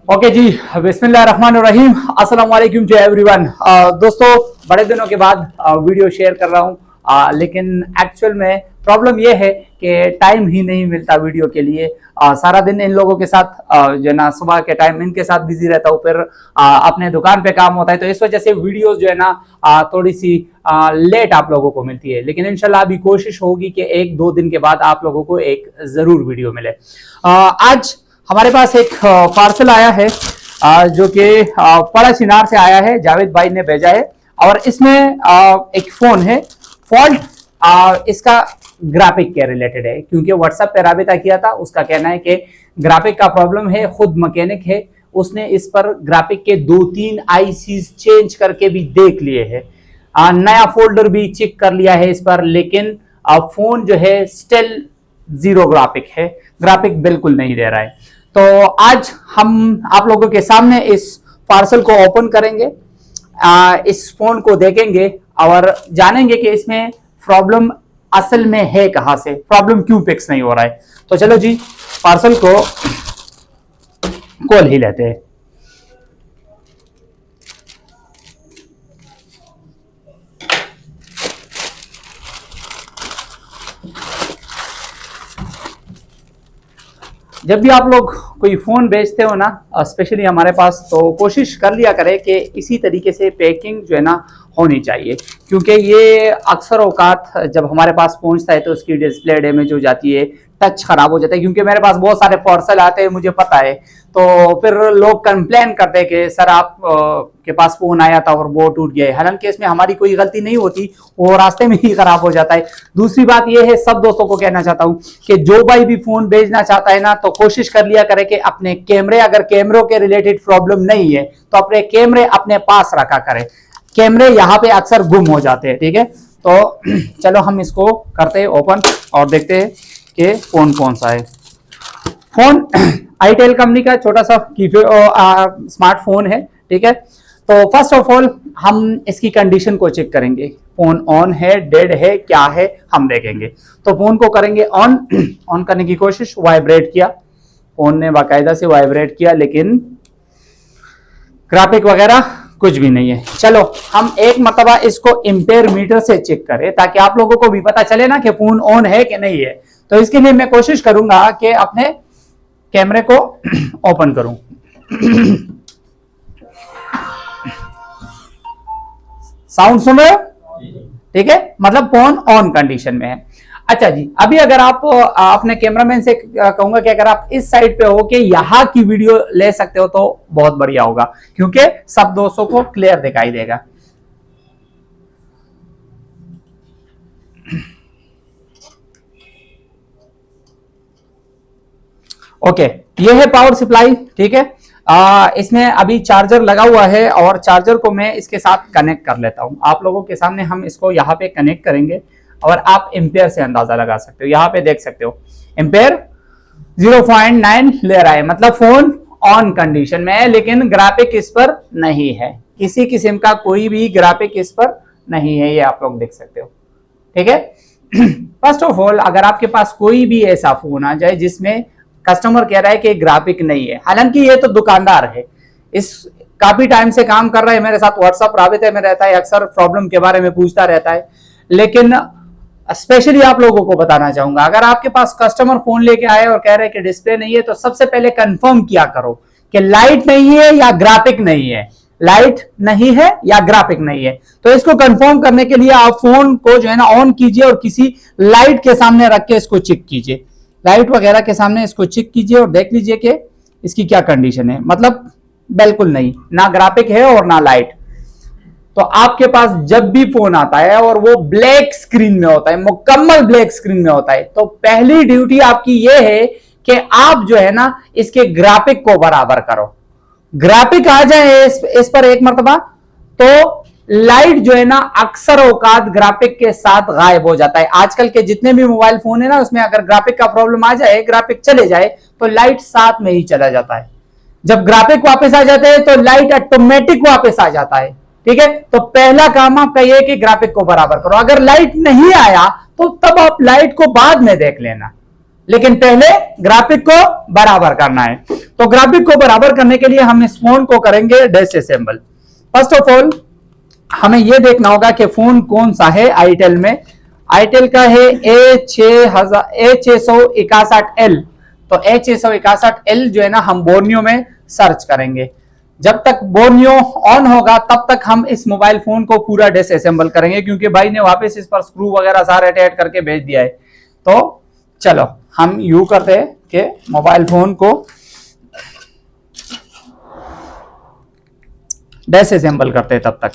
Okay जी, बिस्मिल्लाहिर्रहमानिर्रहीम, अस्सलाम वालेकुम टू एवरीवन। दोस्तों, बड़े दिनों के बाद वीडियो शेयर कर रहा हूँ, लेकिन एक्चुअल में प्रॉब्लम ये है कि टाइम ही नहीं मिलता वीडियो के लिए। सारा दिन इन लोगों के साथ जो है ना, सुबह के टाइम इनके साथ बिजी रहता हूँ, फिर अपने दुकान पे काम होता है, तो इस वजह से वीडियोस जो है ना थोड़ी सी लेट आप लोगों को मिलती है। लेकिन इंशाल्लाह अभी कोशिश होगी कि एक दो दिन के बाद आप लोगों को एक जरूर वीडियो मिले। आज हमारे पास एक पार्सल आया है जो कि पड़ा चिनार से आया है, जावेद भाई ने भेजा है। और इसमें एक फोन है, फॉल्ट इसका ग्राफिक के रिलेटेड है, क्योंकि व्हाट्सएप पे राबिता किया था। उसका कहना है कि ग्राफिक का प्रॉब्लम है, खुद मैकेनिक है, उसने इस पर ग्राफिक के 2-3 आईसीज चेंज करके भी देख लिए हैं, नया फोल्डर भी चेक कर लिया है इस पर, लेकिन फोन जो है स्टिल जीरो ग्राफिक है, ग्राफिक बिल्कुल नहीं दे रहा है। तो आज हम आप लोगों के सामने इस पार्सल को ओपन करेंगे, इस फोन को देखेंगे और जानेंगे कि इसमें प्रॉब्लम असल में है कहां से, प्रॉब्लम क्यों फिक्स नहीं हो रहा है। तो चलो जी, पार्सल को खोल ही लेते हैं। जब भी आप लोग कोई फोन बेचते हो ना, स्पेशली हमारे पास, तो कोशिश कर लिया करें कि इसी तरीके से पैकिंग जो है ना होनी चाहिए, क्योंकि ये अक्सर औकात जब हमारे पास पहुंचता है तो उसकी डिस्प्ले डैमेज हो जाती है, टच खराब हो जाता है। क्योंकि मेरे पास बहुत सारे पार्सल आते हैं, मुझे पता है, तो फिर लोग कंप्लेन करते हैं कि सर आप के पास फोन आया था और वो टूट गया है। हालांकि इसमें हमारी कोई गलती नहीं होती, वो रास्ते में ही खराब हो जाता है। दूसरी बात ये है, सब दोस्तों को कहना चाहता हूं कि जो भाई भी फोन बेचना चाहता है ना, तो कोशिश कर लिया करे कि अपने कैमरे, अगर कैमरों के रिलेटेड प्रॉब्लम नहीं है तो अपने कैमरे अपने पास रखा करें। कैमरे यहाँ पे अक्सर गुम हो जाते हैं, ठीक है। तो चलो हम इसको करते हैं ओपन और देखते हैं कि फोन कौन सा है। फोन आईटेल कंपनी का छोटा सा स्मार्टफोन है, ठीक है। तो फर्स्ट ऑफ ऑल हम इसकी कंडीशन को चेक करेंगे, फोन ऑन है, डेड है, क्या है, हम देखेंगे। तो फोन को करेंगे ऑन। ऑन करने की कोशिश, वाइब्रेट किया, फोन ने बाकायदा से वाइब्रेट किया, लेकिन ग्राफिक वगैरह कुछ भी नहीं है। चलो हम एक मरतबा इसको एम्पेयर मीटर से चेक करें, ताकि आप लोगों को भी पता चले ना कि फोन ऑन है कि नहीं है। तो इसके लिए मैं कोशिश करूंगा कि अपने कैमरे को ओपन करूं। साउंड सुन रहे हो? ठीक है, मतलब फोन ऑन कंडीशन में है। अच्छा जी, अभी अगर आप अपने कैमरामैन से कहूंगा कि अगर आप इस साइड पे हो कि यहां की वीडियो ले सकते हो तो बहुत बढ़िया होगा, क्योंकि सब दोस्तों को क्लियर दिखाई देगा। ओके, ये है पावर सप्लाई, ठीक है। इसमें अभी चार्जर लगा हुआ है और चार्जर को मैं इसके साथ कनेक्ट कर लेता हूं। आप लोगों के सामने हम इसको यहाँ पे कनेक्ट करेंगे और आप एम्पेयर से अंदाजा लगा सकते हो। यहाँ पे देख सकते हो एम्पेयर 0.9 ले रहा है, मतलब फोन ऑन कंडीशन में है, लेकिन ग्राफिक इस पर नहीं है, किसी किस्म का कोई भी ग्राफिक इस पर नहीं है, ये आप लोग देख सकते हो, ठीक है। फर्स्ट ऑफ ऑल, अगर आपके पास कोई भी ऐसा फोन आ जाए जिसमें कस्टमर कह रहा है कि ग्राफिक नहीं है, हालांकि ये तो दुकानदार है, इस काफी टाइम से काम कर रहा है, मेरे साथ व्हाट्सएप राबिते में रहता है, अक्सर प्रॉब्लम के बारे में पूछता रहता है। लेकिन स्पेशली आप लोगों को बताना चाहूंगा, अगर आपके पास कस्टमर फोन लेके आए और कह रहे हैं कि डिस्प्ले नहीं है, तो सबसे पहले कंफर्म किया करो कि लाइट नहीं है या ग्राफिक नहीं है, लाइट नहीं है या ग्राफिक नहीं है। तो इसको कंफर्म करने के लिए आप फोन को जो है ना ऑन कीजिए और किसी लाइट के सामने रख के इसको चेक कीजिए, लाइट वगैरह के सामने इसको चेक कीजिए और देख लीजिए कि इसकी क्या कंडीशन है। मतलब बिल्कुल नहीं, ना ग्राफिक है और ना लाइट। तो आपके पास जब भी फोन आता है और वो ब्लैक स्क्रीन में होता है, मुकम्मल ब्लैक स्क्रीन में होता है, तो पहली ड्यूटी आपकी ये है कि आप जो है ना इसके ग्राफिक को बराबर करो। ग्राफिक आ जाए इस पर एक मरतबा, तो लाइट जो है ना अक्सर औकात ग्राफिक के साथ गायब हो जाता है। आजकल के जितने भी मोबाइल फोन है ना, उसमें अगर ग्राफिक का प्रॉब्लम आ जाए, ग्राफिक चले जाए, तो लाइट साथ में ही चला जाता है। जब ग्राफिक वापस आ जाते हैं तो लाइट ऑटोमेटिक वापस आ जाता है, ठीक है। तो पहला काम आपका यह कि ग्राफिक को बराबर करो। अगर लाइट नहीं आया तो तब आप लाइट को बाद में देख लेना, लेकिन पहले ग्राफिक को बराबर करना है। तो ग्राफिक को बराबर करने के लिए हम इस फोन को करेंगे डिसअसेंबल। फर्स्ट ऑफ ऑल हमें यह देखना होगा कि फोन कौन सा है आईटेल में। आईटेल का है A661L। तो A661L जो है ना हम बोर्नियो में सर्च करेंगे। जब तक बोर्नियो ऑन होगा तब तक हम इस मोबाइल फोन को पूरा डिसअसेंबल करेंगे, क्योंकि भाई ने वापस इस पर स्क्रू वगैरह सारे टाइट करके भेज दिया है। तो चलो हम यूं करते हैं कि मोबाइल फोन को डिसअसेंबल करते हैं तब तक।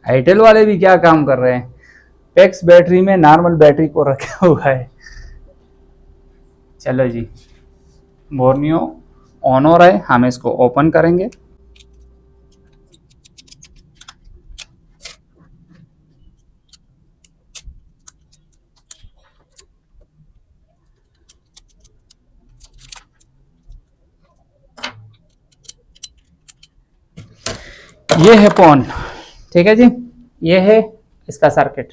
आईटेल वाले भी क्या काम कर रहे हैं, पेक्स बैटरी में नॉर्मल बैटरी को रखा हुआ है। चलो जी, बोर्नियो ऑन हो रहा है, हम इसको ओपन करेंगे। ये है फोन, ठीक है जी, ये है इसका सर्किट।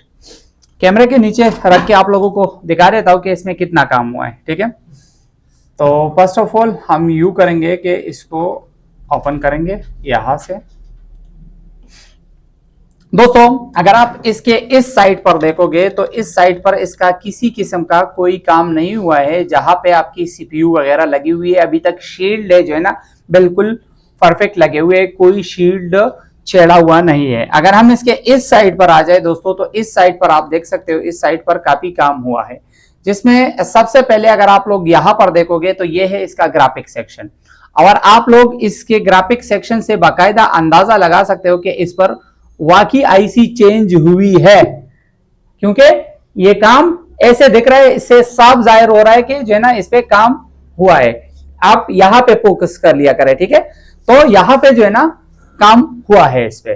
कैमरे के नीचे रख के आप लोगों को दिखा देता हूं कि इसमें कितना काम हुआ है, ठीक है। तो फर्स्ट ऑफ ऑल हम यू करेंगे कि इसको ओपन करेंगे यहां से। दोस्तों अगर आप इसके इस साइड पर देखोगे तो इस साइड पर इसका किसी किस्म का कोई काम नहीं हुआ है। जहां पे आपकी सीपीयू वगैरह लगी हुई है अभी तक शील्ड है जो है ना बिल्कुल परफेक्ट लगे हुए, कोई शील्ड छेड़ा हुआ नहीं है। अगर हम इसके इस साइड पर आ जाए दोस्तों तो इस साइड पर आप देख सकते हो, इस साइड पर काफी काम हुआ है, जिसमें सबसे पहले अगर आप लोग यहां पर देखोगे तो ये है इसका ग्राफिक सेक्शन। और आप लोग इसके ग्राफिक सेक्शन से बाकायदा अंदाजा लगा सकते हो कि इस पर वाकई आईसी चेंज हुई है, क्योंकि ये काम ऐसे दिख रहा है, इससे साफ जाहिर हो रहा है कि जो है ना इस पे काम हुआ है। आप यहां पे फोकस कर लिया करें, ठीक है। तो यहां पे जो है ना काम हुआ है इस पे।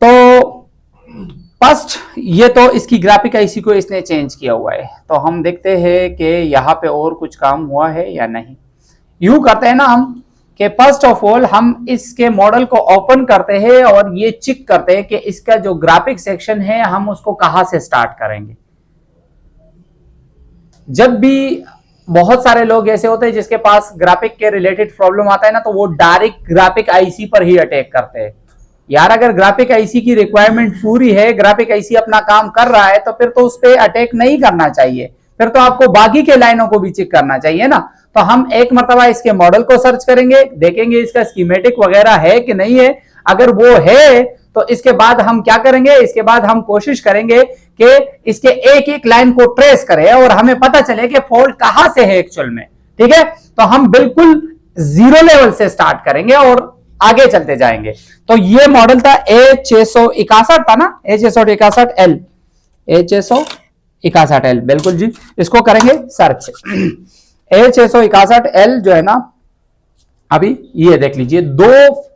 तो फर्स्ट ये तो इसकी ग्राफिक आईसी को इसने चेंज किया हुआ है। तो हम देखते हैं कि यहां पे और कुछ काम हुआ है या नहीं। यूं करते हैं ना हम कि फर्स्ट ऑफ ऑल हम इसके मॉडल को ओपन करते हैं और ये चेक करते हैं कि इसका जो ग्राफिक सेक्शन है हम उसको कहां से स्टार्ट करेंगे। जब भी बहुत सारे लोग ऐसे होते हैं जिसके पास ग्राफिक के रिलेटेड प्रॉब्लम आता है ना, तो वो डायरेक्ट ग्राफिक आईसी पर ही अटैक करते हैं। यार अगर ग्राफिक आईसी की रिक्वायरमेंट पूरी है, ग्राफिक आईसी अपना काम कर रहा है, तो फिर तो उस पर अटैक नहीं करना चाहिए, फिर तो आपको बाकी के लाइनों को भी चेक करना चाहिए ना। तो हम एक मर्तबा इसके मॉडल को सर्च करेंगे, देखेंगे इसका स्कीमेटिक वगैरह है कि नहीं है। अगर वो है तो इसके बाद हम क्या करेंगे, इसके बाद हम कोशिश करेंगे कि इसके एक एक लाइन को ट्रेस करें और हमें पता चले कि फॉल्ट कहां से है एक्चुअल में, ठीक है। तो हम बिल्कुल जीरो लेवल से स्टार्ट करेंगे और आगे चलते जाएंगे। तो ये मॉडल था A661 था ना, A661L, A661L, बिल्कुल जी। इसको करेंगे सर्च। A661L जो है ना, अभी ये देख लीजिए, दो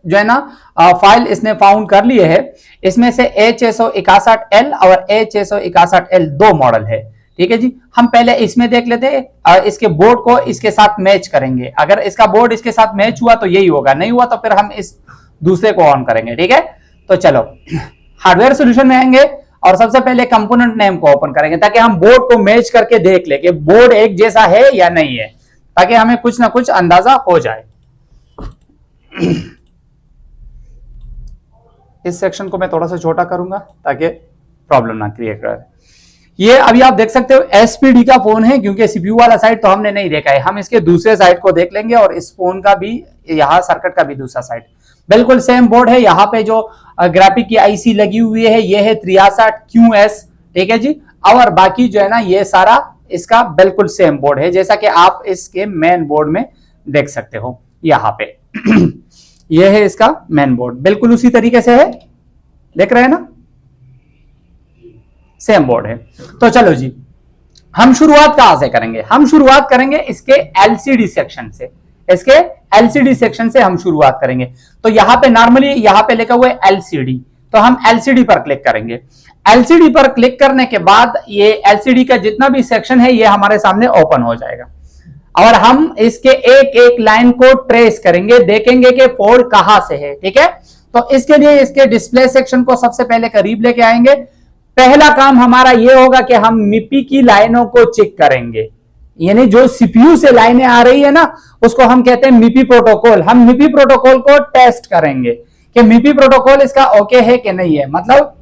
जो है ना फाइल इसने फाउंड कर लिए है। इसमें से A661L और A661L दो मॉडल है, ठीक है जी। हम पहले इसमें देख लेते हैं, इसके बोर्ड को इसके साथ मैच करेंगे। अगर इसका बोर्ड इसके साथ मैच हुआ तो यही होगा, नहीं हुआ तो फिर हम इस दूसरे को ऑन करेंगे, ठीक है। तो चलो हार्डवेयर सॉल्यूशन में आएंगे और सबसे पहले कंपोनेंट नेम को ओपन करेंगे ताकि हम बोर्ड को मैच करके देख ले कि बोर्ड एक जैसा है या नहीं है, ताकि हमें कुछ ना कुछ अंदाजा हो जाए। इस सेक्शन को मैं थोड़ा सा छोटा करूंगा ताकि प्रॉब्लम ना क्रिएट करे। ये अभी आप देख सकते हो एसपीडी का फोन है, क्योंकि सीपीयू वाला साइड तो हमने नहीं देखा है। हम इसके दूसरे साइड को देख लेंगे और इस फोन का भी, यहाँ सर्किट का भी दूसरा साइड बिल्कुल सेम बोर्ड है। यहाँ पे जो ग्राफिक की आईसी लगी हुई है ये है 63QS, ठीक है जी। और बाकी जो है ना ये सारा इसका बिल्कुल सेम बोर्ड है, जैसा कि आप इसके मेन बोर्ड में देख सकते हो यहाँ पे। ये है इसका मेन बोर्ड, बिल्कुल उसी तरीके से है, देख रहे हैं ना, सेम बोर्ड है। तो चलो जी, हम शुरुआत कहां से करेंगे? हम शुरुआत करेंगे इसके एलसीडी सेक्शन से। इसके एलसीडी सेक्शन से हम शुरुआत करेंगे। तो यहां पे नॉर्मली यहां पे लिखा हुआ है एलसीडी, तो हम एलसीडी पर क्लिक करेंगे। एलसीडी पर क्लिक करने के बाद ये एलसीडी का जितना भी सेक्शन है ये हमारे सामने ओपन हो जाएगा। और हम इसके एक एक लाइन को ट्रेस करेंगे, देखेंगे कि फॉल्ट कहां से है। ठीक है, तो इसके लिए इसके डिस्प्ले सेक्शन को सबसे पहले करीब लेके आएंगे। पहला काम हमारा यह होगा कि हम मिपी की लाइनों को चेक करेंगे, यानी जो सीपीयू से लाइनें आ रही है ना, उसको हम कहते हैं मिपी प्रोटोकॉल। हम मिपी प्रोटोकॉल को टेस्ट करेंगे कि मिपी प्रोटोकॉल इसका ओके है कि नहीं है। मतलब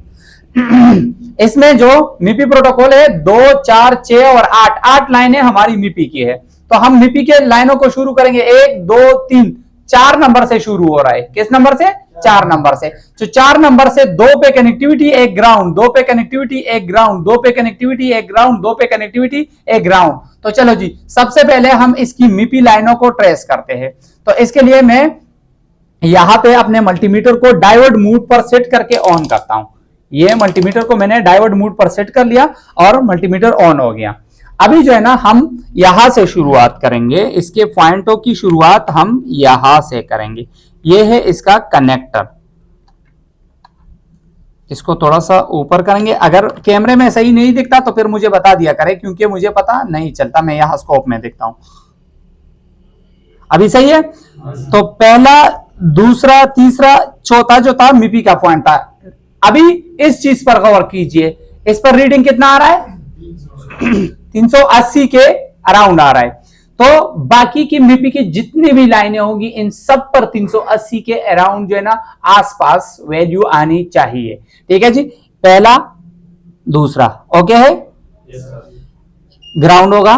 इसमें जो मिपी प्रोटोकॉल है 2, 4, 6 और 8 लाइनें हमारी मिपी की है। तो हम मिपी के लाइनों को शुरू करेंगे 1, 2, 3, 4 नंबर से शुरू हो रहा है। किस नंबर से? 4 नंबर से। तो 4 नंबर से 2 पे कनेक्टिविटी, 1 ग्राउंड, 2 पे कनेक्टिविटी, 1 ग्राउंड, 2 पे कनेक्टिविटी, 1 ग्राउंड, 2 पे कनेक्टिविटी, 1 ग्राउंड। तो चलो जी, सबसे पहले हम इसकी मिपी लाइनों को ट्रेस करते हैं। तो इसके लिए मैं यहां पे अपने मल्टीमीटर को डायोड मोड पर सेट करके ऑन करता हूं। ये मल्टीमीटर को मैंने डायोड मोड पर सेट कर लिया और मल्टीमीटर ऑन हो गया। अभी जो है ना, हम यहां से शुरुआत करेंगे। इसके पॉइंटों की शुरुआत हम यहां से करेंगे। ये है इसका कनेक्टर, इसको थोड़ा सा ऊपर करेंगे। अगर कैमरे में सही नहीं दिखता तो फिर मुझे बता दिया करें, क्योंकि मुझे पता नहीं चलता, मैं यहां स्कोप में दिखता हूं। अभी सही है? तो पहला, दूसरा, तीसरा, चौथा जो था मिपी का पॉइंट था। अभी इस चीज पर गौर कीजिए, इस पर रीडिंग कितना आ रहा है? 380 के अराउंड आ रहा है। तो बाकी की मिपी की जितनी भी लाइनें होंगी, इन सब पर 380 के अराउंड जो है ना, आसपास वैल्यू आनी चाहिए। ठीक है जी, पहला, दूसरा ओके है। ग्राउंड होगा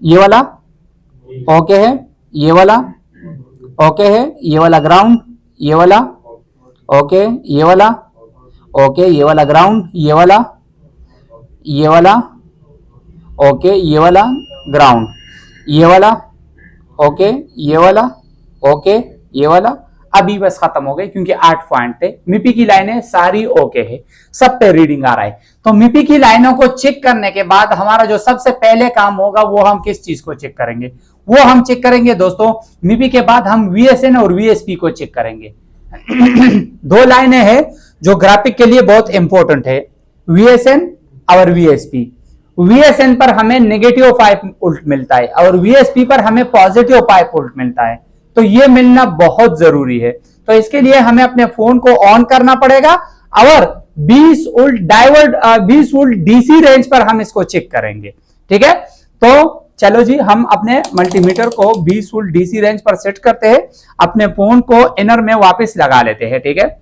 ये वाला, ओके है। ये वाला ओके है। ये वाला ग्राउंड, ये वाला ओके, ये वाला ओके, ये वाला ग्राउंड, ये वाला ओके, ये वाला ग्राउंड, ये वाला ओके, ये वाला ओके, ये वाला। अभी बस खत्म हो गए, क्योंकि 8 पॉइंट थे। मिपी की लाइनें सारी ओके है, सब पे रीडिंग आ रहा है। तो मिपी की लाइनों को चेक करने के बाद हमारा जो सबसे पहले काम होगा, वो हम किस चीज को चेक करेंगे? वो हम चेक करेंगे दोस्तों, मिपी के बाद हम वीएसएन और वीएसपी को चेक करेंगे। 2 लाइनें हैं जो ग्राफिक के लिए बहुत इंपॉर्टेंट है, वीएसएन और वीएसपी। वीएसएन पर हमें नेगेटिव 5 उल्ट मिलता है और वीएसपी पर हमें पॉजिटिव 5 उल्ट मिलता है। तो ये मिलना बहुत जरूरी है। तो इसके लिए हमें अपने फोन को ऑन करना पड़ेगा और 20 उल्ट डायोड, 20 उल्ट डीसी रेंज पर हम इसको चेक करेंगे। ठीक है, तो चलो जी, हम अपने मल्टीमीटर को 20 वोल्ट डीसी रेंज पर सेट करते हैं। अपने फोन को इनर में वापस लगा लेते हैं। ठीक है,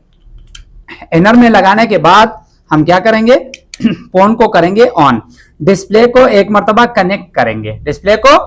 इनर में लगाने के बाद हम क्या करेंगे? फोन को करेंगे ऑन, डिस्प्ले को एक मर्तबा कनेक्ट करेंगे, डिस्प्ले को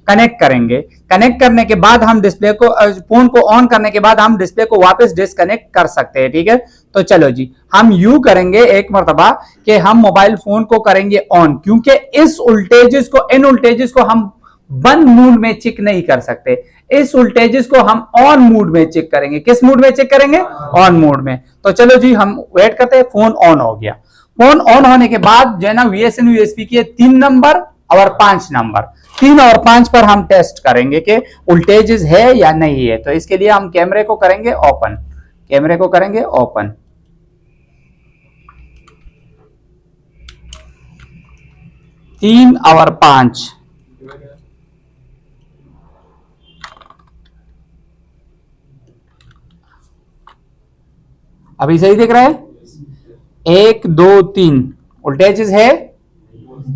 कनेक्ट करेंगे। कनेक्ट करने के बाद हम डिस्प्ले को, फोन को ऑन करने के बाद हम डिस्प्ले को वापस डिस्कनेक्ट कर सकते हैं। ठीक है, तो चलो जी, हम यू करेंगे एक मर्तबा कि हम मोबाइल फोन को करेंगे ऑन, क्योंकि इस वोल्टेजेस को, इन वोल्टेजेस को हम बंद मूड में चेक नहीं कर सकते। इस वोल्टेजेस को हम ऑन मूड में चेक करेंगे। किस मूड में चेक करेंगे? ऑन मूड में। तो चलो जी, हम वेट करते हैं। फोन ऑन हो गया। फोन ऑन होने के बाद जो है ना, वीएसएन वीएसपी के 3 नंबर और 5 नंबर, 3 और 5 पर हम टेस्ट करेंगे कि वोल्टेजेस है या नहीं है। तो इसके लिए हम कैमरे को करेंगे ओपन, कैमरे को करेंगे ओपन। तीन और 5, अभी सही दिख रहा है? 1, 2, 3 वोल्टेजेस है?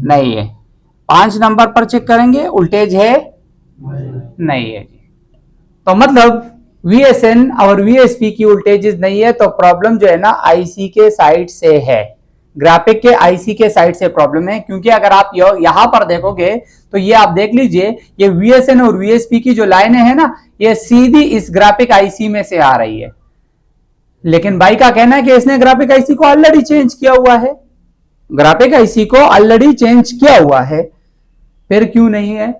नहीं है। 5 नंबर पर चेक करेंगे, वोल्टेज है? नहीं है जी। तो मतलब वीएसएन और वीएसपी की वोल्टेजेस नहीं है, तो प्रॉब्लम जो है ना, आईसी के साइड से है, ग्राफिक के आईसी के साइड से प्रॉब्लम है। क्योंकि अगर आप यहां पर देखोगे तो ये आप देख लीजिए, ये वीएसएन और वीएसपी की जो लाइनें हैं ना, ये सीधी इस ग्राफिक आईसी में से आ रही है। लेकिन भाई का कहना है कि इसने ग्राफिक आईसी को ऑलरेडी चेंज किया हुआ है, ग्राफिक आईसी को ऑलरेडी चेंज किया हुआ है, फिर क्यों नहीं है?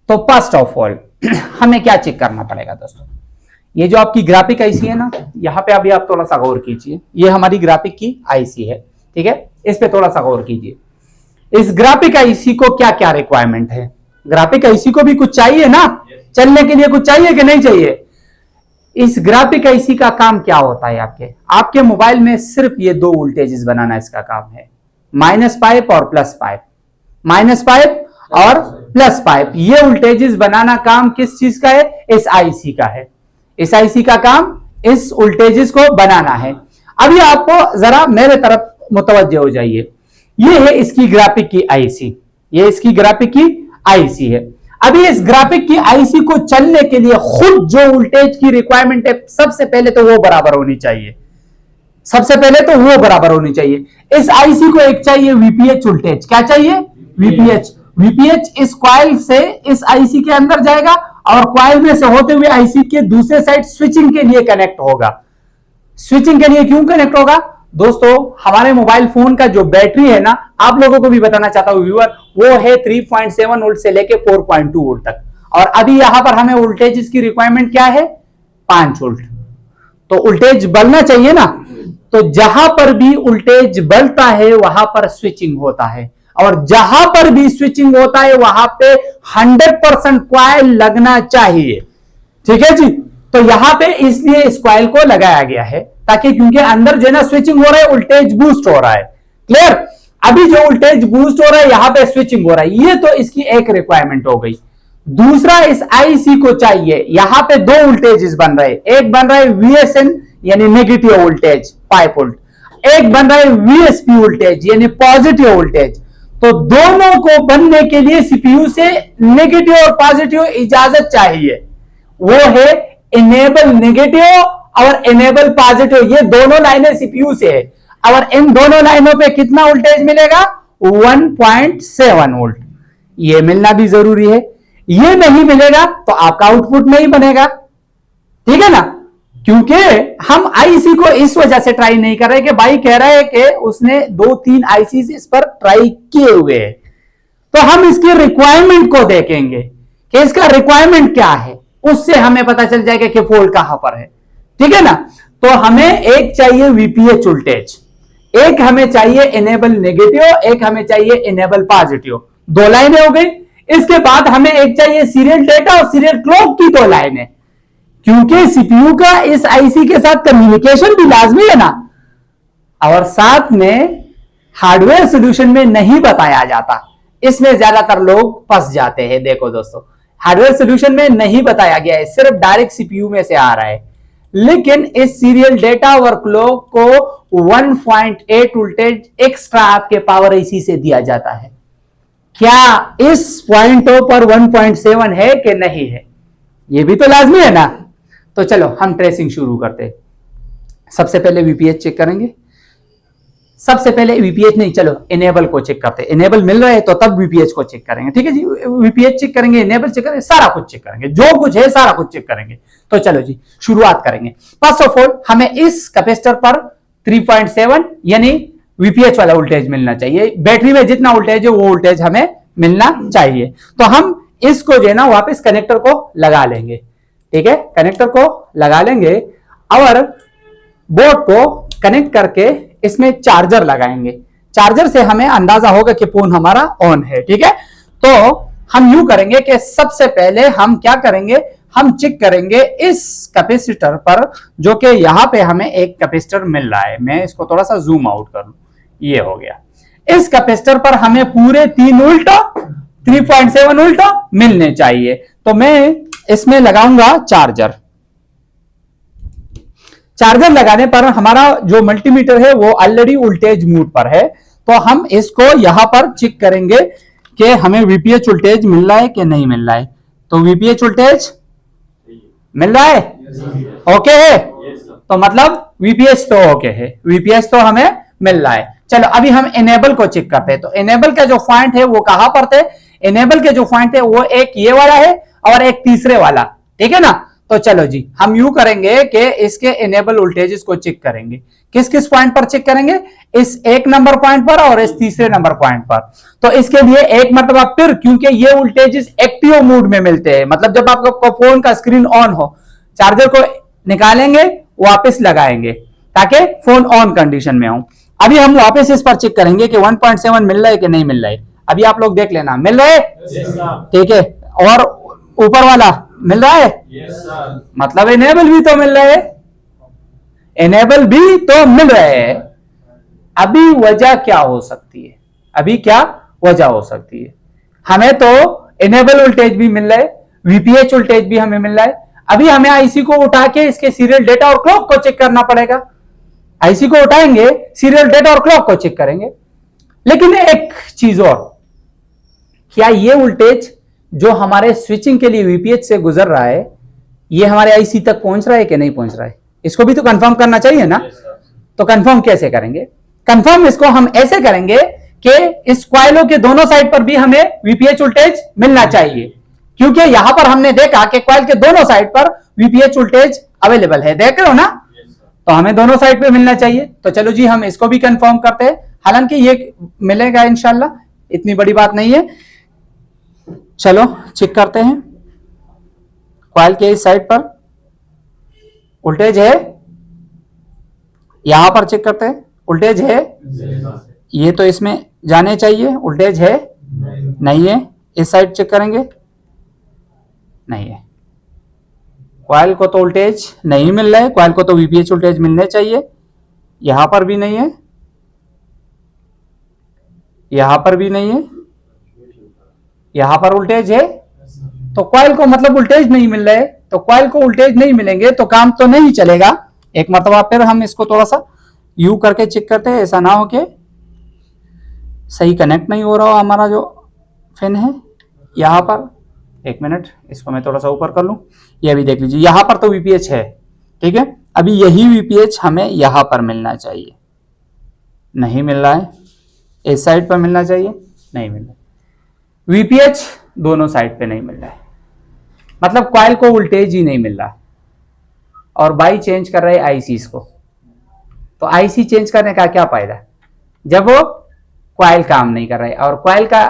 तो फर्स्ट ऑफ ऑल हमें क्या चेक करना पड़ेगा दोस्तों? ये जो आपकी ग्राफिक आईसी है ना, यहां पे अभी आप थोड़ा सा गौर कीजिए। ये हमारी ग्राफिक की आईसी है, ठीक है? इस पे थोड़ा सा गौर कीजिए। इस ग्राफिक आईसी को क्या क्या रिक्वायरमेंट है? ग्राफिक आईसी को भी कुछ चाहिए ना, चलने के लिए कुछ चाहिए कि नहीं चाहिए? इस ग्राफिक आईसी का काम क्या होता है? आपके मोबाइल में सिर्फ ये 2 वोल्टेजेस बनाना इसका काम है, -5 और +5, -5 और प्लस पाइप। ये वोल्टेजेस बनाना काम किस चीज का है? इस आईसी का है। इस आईसी का काम इस वोल्टेजेस को बनाना है। अभी आपको जरा मेरे तरफ मुतवज्जे हो जाइए। ये है इसकी ग्राफिक की आईसी, ये इसकी ग्राफिक की आईसी है। अभी इस ग्राफिक की आईसी को चलने के लिए खुद जो वोल्टेज की रिक्वायरमेंट है, सबसे पहले तो वो बराबर होनी चाहिए। सबसे पहले तो वो बराबर होनी चाहिए। इस आईसी को एक चाहिए वीपीएच वोल्टेज। क्या चाहिए? वीपीएच। वीपीएच इस कॉइल से इस आईसी के अंदर जाएगा और कॉइल में से होते हुए आईसी के दूसरे साइड स्विचिंग के लिए कनेक्ट होगा। स्विचिंग के लिए क्यों कनेक्ट होगा? दोस्तों, हमारे मोबाइल फोन का जो बैटरी है ना, आप लोगों को भी बताना चाहता हूं व्यूअर, वो है 3.7 वोल्ट से लेके 4.2 वोल्ट तक। और अभी यहां पर हमें वोल्टेज की रिक्वायरमेंट क्या है? 5 वोल्ट। तो वोल्टेज बढ़ना चाहिए ना, तो जहां पर भी वोल्टेज बढ़ता है वहां पर स्विचिंग होता है, और जहां पर भी स्विचिंग होता है वहां पे 100% कॉइल लगना चाहिए। ठीक है जी। तो यहां पे इसलिए इस कॉइल को लगाया गया है, ताकि क्योंकि अंदर जो है ना स्विचिंग हो रहा है, वोल्टेज बूस्ट हो रहा है। क्लियर? अभी जो वोल्टेज बूस्ट हो रहा है यहां पे स्विचिंग हो रहा है, ये तो इसकी एक रिक्वायरमेंट हो गई। दूसरा, इस आईसी को चाहिए, यहां पे दो वोल्टेजेस बन रहे हैं। एक बन रहा है वीएसएन यानी नेगेटिव वोल्टेज 5 वोल्ट, एक बन रहा है वीएसपी वोल्टेज यानी पॉजिटिव वोल्टेज। तो दोनों को बनने के लिए सीपीयू से नेगेटिव और पॉजिटिव इजाजत चाहिए। वो है इनेबल नेगेटिव और इनेबल पॉजिटिव। ये दोनों लाइनें सीपीयू से है, और इन दोनों लाइनों पे कितना वोल्टेज मिलेगा? 1.7 वोल्ट। ये मिलना भी जरूरी है। ये नहीं मिलेगा तो आपका आउटपुट नहीं बनेगा। ठीक है ना? क्योंकि हम आईसी को इस वजह से ट्राई नहीं कर रहे कि भाई कह रहा है कि उसने 2-3 आईसी इस पर ट्राई किए हुए हैं, तो हम इसकी रिक्वायरमेंट को देखेंगे कि इसका रिक्वायरमेंट क्या है, उससे हमें पता चल जाएगा कि फॉल्ट कहां पर है। ठीक है ना? तो हमें एक चाहिए वीपीएच वोल्टेज, एक हमें चाहिए इनेबल नेगेटिव, एक हमें चाहिए इनेबल पॉजिटिव। दो लाइनें हो गई। इसके बाद हमें एक चाहिए सीरियल डेटा और सीरियल क्लॉक की 2 लाइनें, क्योंकि सीपीयू का इस आईसी के साथ कम्युनिकेशन भी लाजमी है ना, और साथ में हार्डवेयर सॉल्यूशन में नहीं बताया जाता। इसमें ज्यादातर लोग फंस जाते हैं। देखो दोस्तों, हार्डवेयर सॉल्यूशन में नहीं बताया गया है, सिर्फ डायरेक्ट सीपीयू में से आ रहा है। लेकिन इस सीरियल डेटा और क्लॉक को 1.8 वोल्टेज एक्स्ट्रा आपके पावर आईसी से दिया जाता है। क्या इस पॉइंटों पर 1.7 है कि नहीं है? ये भी तो लाजमी है ना। तो चलो हम ट्रेसिंग शुरू करते हैं। सबसे पहले वीपीएच चेक करेंगे। सबसे पहले वीपीएच नहीं, चलो इनेबल को चेक करते हैं। इनेबल मिल रहा है तो तब वीपीएच को चेक करेंगे। ठीक है जी। वीपीएच चेक करेंगे, इनेबल चेक करेंगे, सारा कुछ चेक करेंगे, जो कुछ है सारा कुछ चेक करेंगे। तो चलो जी शुरुआत करेंगे। फर्स्ट ऑफ ऑल हमें इस कैपेसिटर पर 3.7 यानी वीपीएच वाला वोल्टेज मिलना चाहिए। बैटरी में जितना वोल्टेज है वो वोल्टेज हमें मिलना चाहिए। तो हम इसको जो है ना वापस कनेक्टर को लगा लेंगे। ठीक है, कनेक्टर को लगा लेंगे और बोर्ड को कनेक्ट करके इसमें चार्जर लगाएंगे। चार्जर से हमें अंदाजा होगा कि फोन हमारा ऑन है। ठीक है, तो हम यूं करेंगे कि सबसे पहले हम क्या करेंगे, हम चेक करेंगे इस कैपेसिटर पर, जो कि यहां पे हमें एक कैपेसिटर मिल रहा है। मैं इसको थोड़ा सा जूम आउट कर लूं, ये हो गया। इस कैपेसिटर पर हमें पूरे 3 वोल्ट 3.7 वोल्ट मिलने चाहिए। तो मैं इसमें लगाऊंगा चार्जर। चार्जर लगाने पर हमारा जो मल्टीमीटर है वो ऑलरेडी वोल्टेज मोड पर है, तो हम इसको यहां पर चेक करेंगे कि हमें वीपीएच वोल्टेज मिल रहा है कि नहीं मिल रहा है। तो वीपीएच वोल्टेज मिल रहा है, ओके है, तो मतलब वीपीएच तो ओके है, वीपीएच तो हमें मिल रहा है। चलो अभी हम इनेबल को चेक करते हैं। तो इनेबल का जो पॉइंट है वो कहां पर थे? इनेबल के जो पॉइंट है वो एक ये वाला है और एक तीसरे वाला। ठीक है ना? तो चलो जी हम यूं करेंगे कि इसके इनेबल वोल्टेजेस को चेक करेंगे। किस किस पॉइंट पर चेक करेंगे? इस 1 नंबर पॉइंट पर और इस तीसरे नंबर पॉइंट पर। तो इसके लिए एक मरतबा फिर, क्योंकि ये वोल्टेजेस एक्टिव मोड में मिलते हैं, मतलब जब आपका फोन का स्क्रीन ऑन हो, चार्जर को निकालेंगे वापस लगाएंगे ताकि फोन ऑन कंडीशन में हो। अभी हम वापस इस पर चेक करेंगे कि 1.7 मिल रहा है कि नहीं मिल रहा है। अभी आप लोग देख लेना, मिल रहा है? ठीक है, और ऊपर वाला मिल रहा है? मतलब इनेबल भी तो मिल रहा है, इनेबल भी तो मिल रहा है। अभी वजह क्या हो सकती है? अभी क्या वजह हो सकती है? हमें तो इनेबल वोल्टेज भी मिल रहा है, वीपीएच वोल्टेज भी हमें मिल रहा है। अभी हमें आईसी को उठा के इसके सीरियल डेटा और क्लॉक को चेक करना पड़ेगा। आईसी को उठाएंगे, सीरियल डेटा और क्लॉक को चेक करेंगे। लेकिन एक चीज और, क्या ये वोल्टेज जो हमारे स्विचिंग के लिए वीपीएच से गुजर रहा है, ये हमारे आईसी तक पहुंच रहा है कि नहीं पहुंच रहा है? इसको भी तो कंफर्म करना चाहिए ना। तो कंफर्म कैसे करेंगे? कंफर्म इसको हम ऐसे करेंगे कि इस क्वाइलों के दोनों साइड पर भी हमें वीपीएच वोल्टेज मिलना चाहिए, क्योंकि यहां पर हमने देखा कि क्वाइल के दोनों साइड पर वीपीएच वोल्टेज अवेलेबल है, देख रहे हो ना। तो हमें दोनों साइड पे मिलना चाहिए। तो चलो जी, हम इसको भी कंफर्म करते हैं। हालांकि ये मिलेगा इंशाल्लाह, इतनी बड़ी बात नहीं है। चलो चेक करते हैं। क्वाइल के इस साइड पर वोल्टेज है, यहां पर चेक करते हैं, वोल्टेज है, ये तो इसमें जाने चाहिए, वोल्टेज है, नहीं है। इस साइड चेक करेंगे, नहीं है। क्वाइल को तो वोल्टेज नहीं मिल रहा है, क्वाइल को तो वीपीएच वोल्टेज मिलने चाहिए। यहां पर भी नहीं है, यहां पर भी नहीं है, यहां पर वोल्टेज है। तो क्वाइल को मतलब वोल्टेज नहीं मिल रहा है, तो क्वाइल को वोल्टेज नहीं मिलेंगे तो काम तो नहीं चलेगा। एक मरतबा फिर हम इसको थोड़ा सा यू करके चेक करते हैं, ऐसा ना हो कि सही कनेक्ट नहीं हो रहा हो हमारा जो फैन है। यहां पर एक मिनट, इसको मैं थोड़ा सा ऊपर कर लूं। ये अभी देख लीजिए, यहां पर तो वीपीएच है, ठीक है। अभी यही वीपीएच हमें यहां पर मिलना चाहिए, नहीं मिल रहा है। इस साइड पर मिलना चाहिए, नहीं मिल रहा। वीपीएच दोनों साइड पे नहीं मिल रहा है, मतलब क्वाइल को वोल्टेज ही नहीं मिल रहा। और बाई चेंज कर रहे आईसीस को, तो आईसी चेंज करने का क्या फायदा जब वो क्वाइल काम नहीं कर रहा है। और क्वाइल का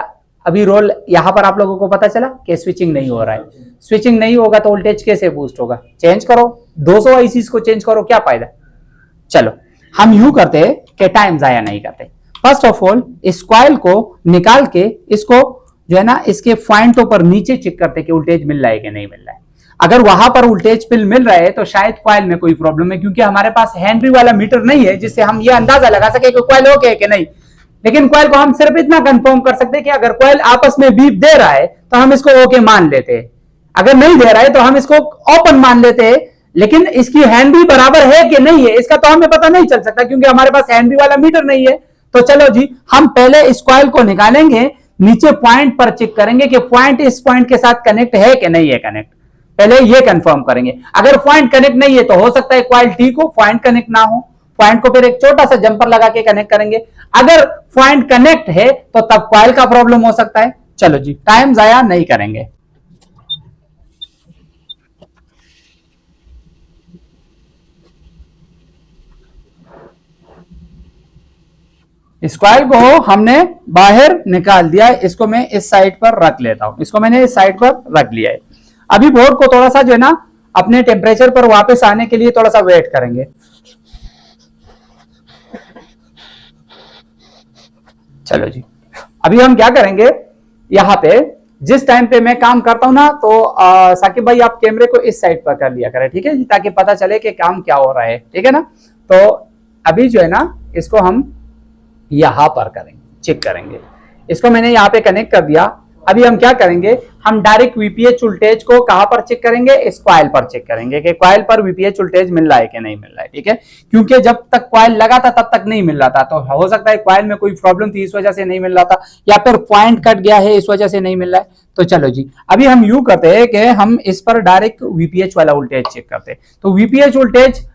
अभी रोल यहां पर आप लोगों को पता चला कि स्विचिंग नहीं हो रहा है। स्विचिंग नहीं होगा तो वोल्टेज कैसे बूस्ट होगा? चेंज करो, 200 आईसीस को चेंज करो, क्या फायदा। चलो हम यूं करते हैं कि टाइम जाया नहीं करते। फर्स्ट ऑफ ऑल इस क्वाइल को निकाल के इसको जो है ना इसके पॉइंटों पर नीचे चेक करते कि वोल्टेज मिल रहा है कि नहीं मिल रहा है। अगर वहां पर वोल्टेज पिल मिल रहा है तो शायद क्वाइल में कोई प्रॉब्लम है, क्योंकि हमारे पास हेनरी वाला मीटर नहीं है जिससे हम ये अंदाजा लगा सके कि क्वाइल ओके है कि नहीं। लेकिन क्वाइल को हम सिर्फ इतना कंफर्म कर सकते हैं कि अगर क्वाइल आपस में बीप दे रहा है तो हम इसको ओके मान लेते हैं, अगर नहीं दे रहा है तो हम इसको ओपन मान लेते हैं। लेकिन इसकी हेनरी बराबर है कि नहीं है इसका तो हमें पता नहीं चल सकता, क्योंकि हमारे पास हेनरी वाला मीटर नहीं है। तो चलो जी, हम पहले इस क्वाइल को निकालेंगे, नीचे पॉइंट पर चेक करेंगे कि पॉइंट इस पॉइंट के साथ कनेक्ट है कि नहीं है कनेक्ट। पहले ये कंफर्म करेंगे। अगर पॉइंट कनेक्ट नहीं है तो हो सकता है क्वाइल ठीक हो, पॉइंट कनेक्ट ना हो। पॉइंट को फिर एक छोटा सा जंपर लगा के कनेक्ट करेंगे। अगर पॉइंट कनेक्ट है तो तब क्वाइल का प्रॉब्लम हो सकता है। चलो जी, टाइम जाया नहीं करेंगे। इस क्वाइल को हमने बाहर निकाल दिया, इसको मैं इस साइड पर रख लेता हूं। इसको मैंने इस साइड पर रख लिया है। अभी बोर्ड को थोड़ा सा जो है ना अपने टेम्परेचर पर वापस आने के लिए थोड़ा सा वेट करेंगे। चलो जी, अभी हम क्या करेंगे, यहाँ पे जिस टाइम पे मैं काम करता हूं ना तो साकिब भाई आप कैमरे को इस साइड पर कर लिया करें, ठीक है जी, ताकि पता चले कि काम क्या हो रहा है, ठीक है ना। तो अभी जो है ना इसको हम यहां पर करेंगे, चेक करेंगे। इसको मैंने यहाँ पे कनेक्ट कर दिया। अभी हम क्या करेंगे, हम डायरेक्ट वीपीएच वोल्टेज को कहां पर चेक करेंगे, इस क्वाइल पर चेक करेंगे कि क्वाइल पर वीपीएच वोल्टेज मिल रहा है कि नहीं मिल रहा है, ठीक है। क्योंकि जब तक क्वाइल लगा था तब तक नहीं मिल रहा था, तो हो सकता है क्वाइल में कोई प्रॉब्लम थी इस वजह से नहीं मिल रहा था, या फिर पॉइंट कट गया है इस वजह से नहीं मिल रहा है। तो चलो जी, अभी हम यूं करते हैं कि हम इस पर डायरेक्ट वीपीएच वाला वोल्टेज चेक करते हैं। तो वीपीएच वोल्टेज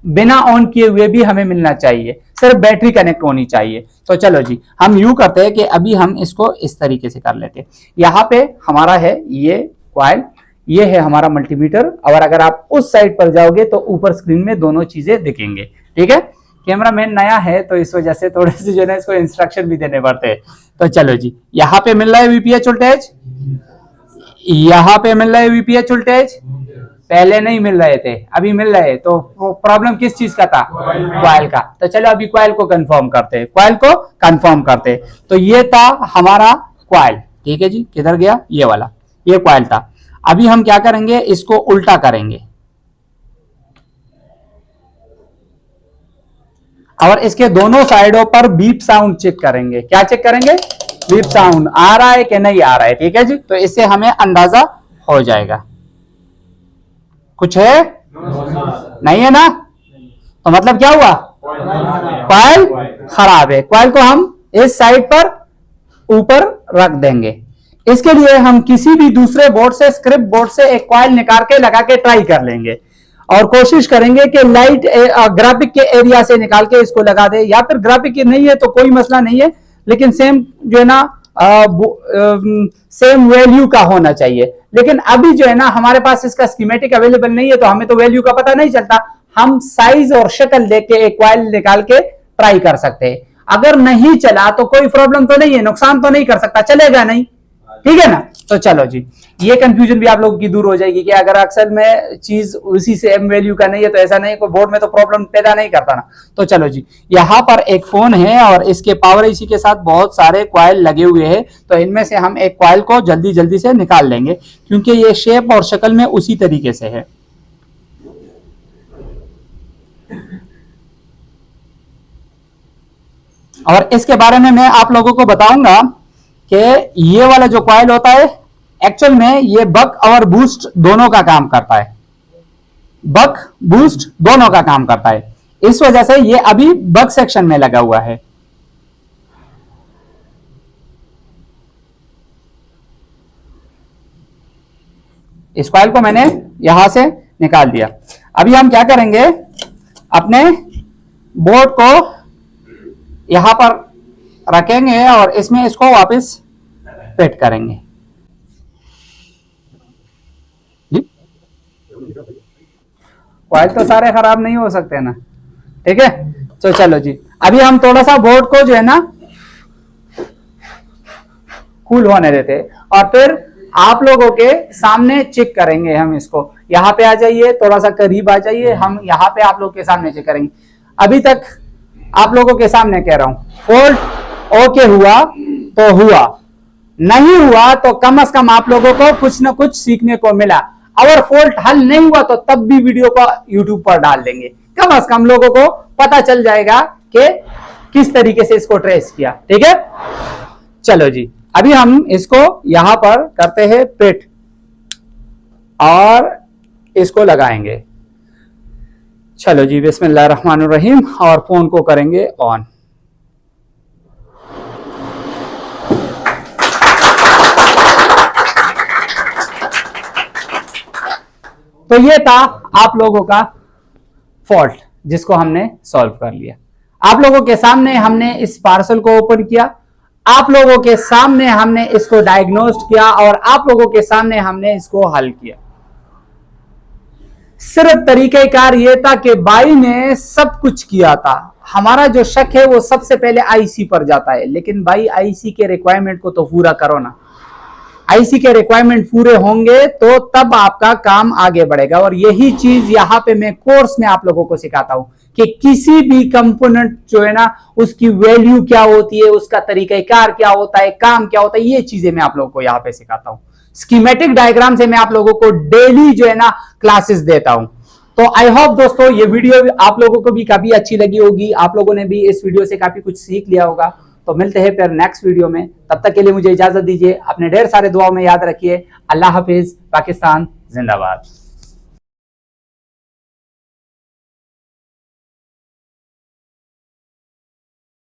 बिना ऑन किए हुए भी हमें मिलना चाहिए, सिर्फ बैटरी कनेक्ट होनी चाहिए। तो चलो जी, हम यूं करते हैं कि अभी हम इसको इस तरीके से कर लेते हैं। यहाँ पे हमारा है ये क्वाइल, ये है हमारा मल्टीमीटर, और अगर आप उस साइड पर जाओगे तो ऊपर स्क्रीन में दोनों चीजें दिखेंगे, ठीक है। कैमरा मैन नया है तो इस वजह से थोड़े से जो है इसको इंस्ट्रक्शन भी देने पड़ते हैं। तो चलो जी, यहाँ पे मिल रहा है वीपीएच वोल्टेज, यहाँ पे मिल रहा है वीपीएच वोल्टेज, पहले नहीं मिल रहे थे अभी मिल रहे। तो प्रॉब्लम किस चीज का था, क्वाइल का। तो चलो अभी क्वाइल को कंफर्म करते हैं, क्वाइल को कंफर्म करते हैं। तो ये था हमारा क्वाइल, ठीक है जी, किधर गया ये वाला, ये क्वाइल था। अभी हम क्या करेंगे, इसको उल्टा करेंगे और इसके दोनों साइडों पर बीप साउंड चेक करेंगे। क्या चेक करेंगे, बीप साउंड आ रहा है कि नहीं आ रहा है, ठीक है जी। तो इससे हमें अंदाजा हो जाएगा। कुछ है? नहीं है ना? तो मतलब क्या हुआ? कॉइल खराब है। कॉइल को हम इस साइड पर ऊपर रख देंगे। इसके लिए हम किसी भी दूसरे बोर्ड से, स्क्रिप्ट बोर्ड से एक कॉइल निकाल के लगा के ट्राई कर लेंगे और कोशिश करेंगे कि लाइट ग्राफिक के एरिया से निकाल के इसको लगा दे, या फिर ग्राफिक की नहीं है तो कोई मसला नहीं है, लेकिन सेम जो है ना सेम वैल्यू का होना चाहिए। लेकिन अभी जो है ना हमारे पास इसका स्कीमेटिक अवेलेबल नहीं है, तो हमें तो वैल्यू का पता नहीं चलता। हम साइज और शक्ल देख के एक कॉइल निकाल के ट्राई कर सकते हैं। अगर नहीं चला तो कोई प्रॉब्लम तो नहीं है, नुकसान तो नहीं कर सकता, चलेगा नहीं, ठीक है ना। तो चलो जी, ये कंफ्यूजन भी आप लोगों की दूर हो जाएगी कि अगर अक्सर में चीज उसी से एम वैल्यू का नहीं है तो ऐसा नहीं, कोई बोर्ड में तो प्रॉब्लम पैदा नहीं करता ना। तो चलो जी, यहाँ पर एक फोन है और इसके पावर आईसी के साथ बहुत सारे कॉइल लगे हुए हैं, तो इनमें से हम एक कॉइल को जल्दी जल्दी से निकाल लेंगे, क्योंकि ये शेप और शक्ल में उसी तरीके से है। और इसके बारे में मैं आप लोगों को बताऊंगा कि ये वाला जो कॉइल होता है एक्चुअल में ये बक और बूस्ट दोनों का काम करता है। बक बूस्ट दोनों का काम करता है, इस वजह से ये अभी बक सेक्शन में लगा हुआ है। इस कॉइल को मैंने यहां से निकाल दिया। अभी हम क्या करेंगे, अपने बोर्ड को यहां पर रखेंगे और इसमें इसको वापस फिट करेंगे। कॉइल तो सारे खराब नहीं हो सकते ना, ठीक है। तो चलो जी, अभी हम थोड़ा सा बोर्ड को जो है ना कूल होने देते और फिर आप लोगों के सामने चेक करेंगे। हम इसको यहाँ पे आ जाइए, थोड़ा सा करीब आ जाइए, हम यहाँ पे आप लोग के सामने चेक करेंगे। अभी तक आप लोगों के सामने कह रहा हूं, फॉल्ट ओके हुआ तो हुआ, नहीं हुआ तो कम से कम आप लोगों को कुछ ना कुछ सीखने को मिला। अगर फॉल्ट हल नहीं हुआ तो तब भी वीडियो को यूट्यूब पर डाल देंगे, कम से कम लोगों को पता चल जाएगा कि किस तरीके से इसको ट्रेस किया, ठीक है। चलो जी, अभी हम इसको यहां पर करते हैं फिट और इसको लगाएंगे। चलो जी, बिस्मिल्लाहिर्रहमानिर्रहीम, और फोन को करेंगे ऑन। तो ये था आप लोगों का फॉल्ट जिसको हमने सॉल्व कर लिया। आप लोगों के सामने हमने इस पार्सल को ओपन किया, आप लोगों के सामने हमने इसको डायग्नोस्ट किया और आप लोगों के सामने हमने इसको हल किया। सिर्फ तरीकेकार ये था कि भाई ने सब कुछ किया था। हमारा जो शक है वो सबसे पहले आईसी पर जाता है, लेकिन भाई आईसी के रिक्वायरमेंट को तो पूरा करो ना। आईसी के रिक्वायरमेंट पूरे होंगे तो तब आपका काम आगे बढ़ेगा। और यही चीज यहाँ पे मैं कोर्स में आप लोगों को सिखाता हूं कि किसी भी कंपोनेंट जो है ना उसकी वैल्यू क्या होती है, उसका तरीकाकार क्या होता है, काम क्या होता है, ये चीजें मैं आप लोगों को यहाँ पे सिखाता हूं। स्कीमेटिक डायग्राम से मैं आप लोगों को डेली जो है ना क्लासेस देता हूं। तो आई होप दोस्तों ये वीडियो आप लोगों को भी काफी अच्छी लगी होगी, आप लोगों ने भी इस वीडियो से काफी कुछ सीख लिया होगा। तो मिलते हैं फिर नेक्स्ट वीडियो में, तब तक के लिए मुझे इजाजत दीजिए। अपने ढेर सारे दुआओं में याद रखिए। अल्लाह हाफिज, पाकिस्तान जिंदाबाद।